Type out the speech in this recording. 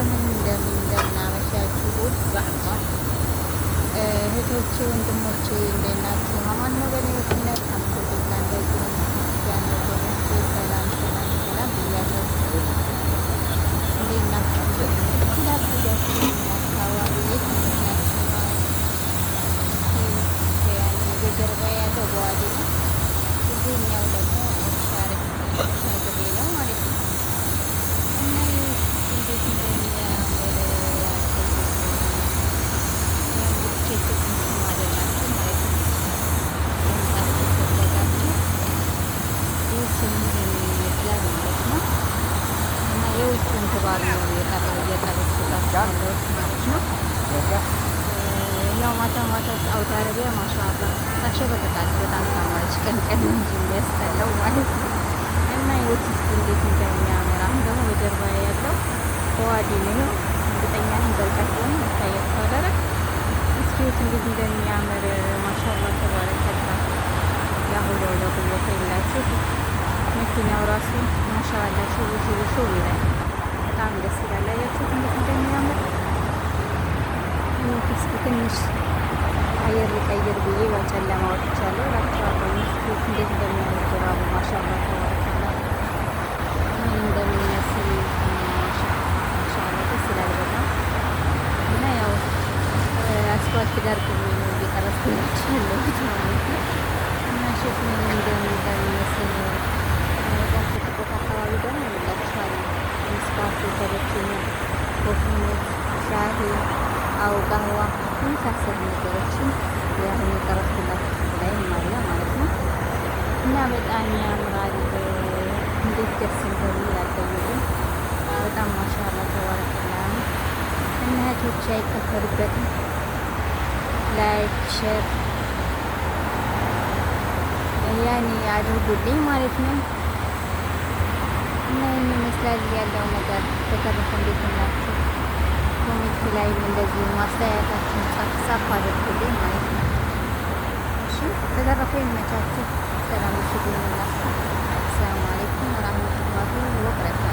እንደምናመሻችሁ ውድ በአላህ እህቶቼ ወንድሞቼ እንዴት ናችሁ? አማን ነው በእኔ በኩልነት አልሐምዱሊላህ። እንደዚህ ነው ክርስቲያን ወገኖቼ ሰላም ሰላም ሰላም ብያለሁ። እንዴት ናችሁ? እንዳቆያችሁ አካባቢ የት ናችሁ? በጀርባ ያለው በዋዲ ነው። እዚህኛው ደግሞ ሻርክ ነግሬ ነው ማለት ነው። እና እንዴት እንደሚያምር ኬክ ማለላችሁ ማለት ነው። መምጣት ከፈለጋችሁ ስሙ ይመስላል ማለት ነው። እና የውጭን ድባብ ነው እየቀረጽኩላችሁ ማለት ነው። ያው ማታ ማታ ሳውዲ አረቢያ ማሻአላ ታሸበረቃለች። በጣም ታማረች። ቀን ቀን እንጂ የሚያስጠላው ማለት ነው። እና የውጭ ውስጥ እንዴት እንደሚያምር አሁን ደግሞ በጀርባ ያለው በዋዲ ነው። እርግጠኛ ነኝ በርቀት ሆኖ ይታያችሁ አደረ። እስኪዩት እንዴት እንደሚያምር ማሻአላ ተባረከላ። ያሁሉ ለቁወተ የላችሁ መኪናው ራሱ ማሻአላ ሽቡ ሽቡ ሽቡ ይላል። በጣም ደስ ይላል። አያችሁት እንዴት እንደሚያምር። እስኪ ትንሽ አየር ሊቀይር ብዬ በጨለማ ወጥቻለሁ እላችኋለሁ። እስኪዩት እንዴት እንደሚያምር ድባቡ ማሻአላ ተባረከላ። ምን እንደሚመስል ማሻአላ ደስ ይላል በጣም። እና ያው አስፋልት ዳር ቆሜ ነው እየቀረጽኩላችሁ ያለሁት ማለት ነው። እና ሼፍ ምን እንደሚመስል በጣም ጥቁር አካባቢ ደግሞ ይላችኋለሁ። ምስካፍ ተበችነ ኮፊነት ሻሂ አው ቃህዋ የመሳሰሉ ነገሮችን ያሁን የቀረጽኩላችሁ ላይ አለ ማለት ነው። እና በጣም ያምራል። እንዴት ደስ እንደሚል አልጠየቁም። በጣም ማሻአላ ተባረከላ። እና እህቶቼ አይከፈሉበትም። ላይክ ሼር ያኔ አድርጉልኝ ማለት ነው። እና ይህን ይመስላል ያለው ነገር። በተረፈ እንዴት ናችሁ? ኮሜንት ላይ እንደዚህ ማስተያየታችሁን ጻፍ አድርጉልኝ ማለት ነው። እሺ በተረፈ ይመቻችሁ። ሰላም ሽጉኝ። ሰላም አለይኩም ወራህመቱላሂ ወበረካቱ።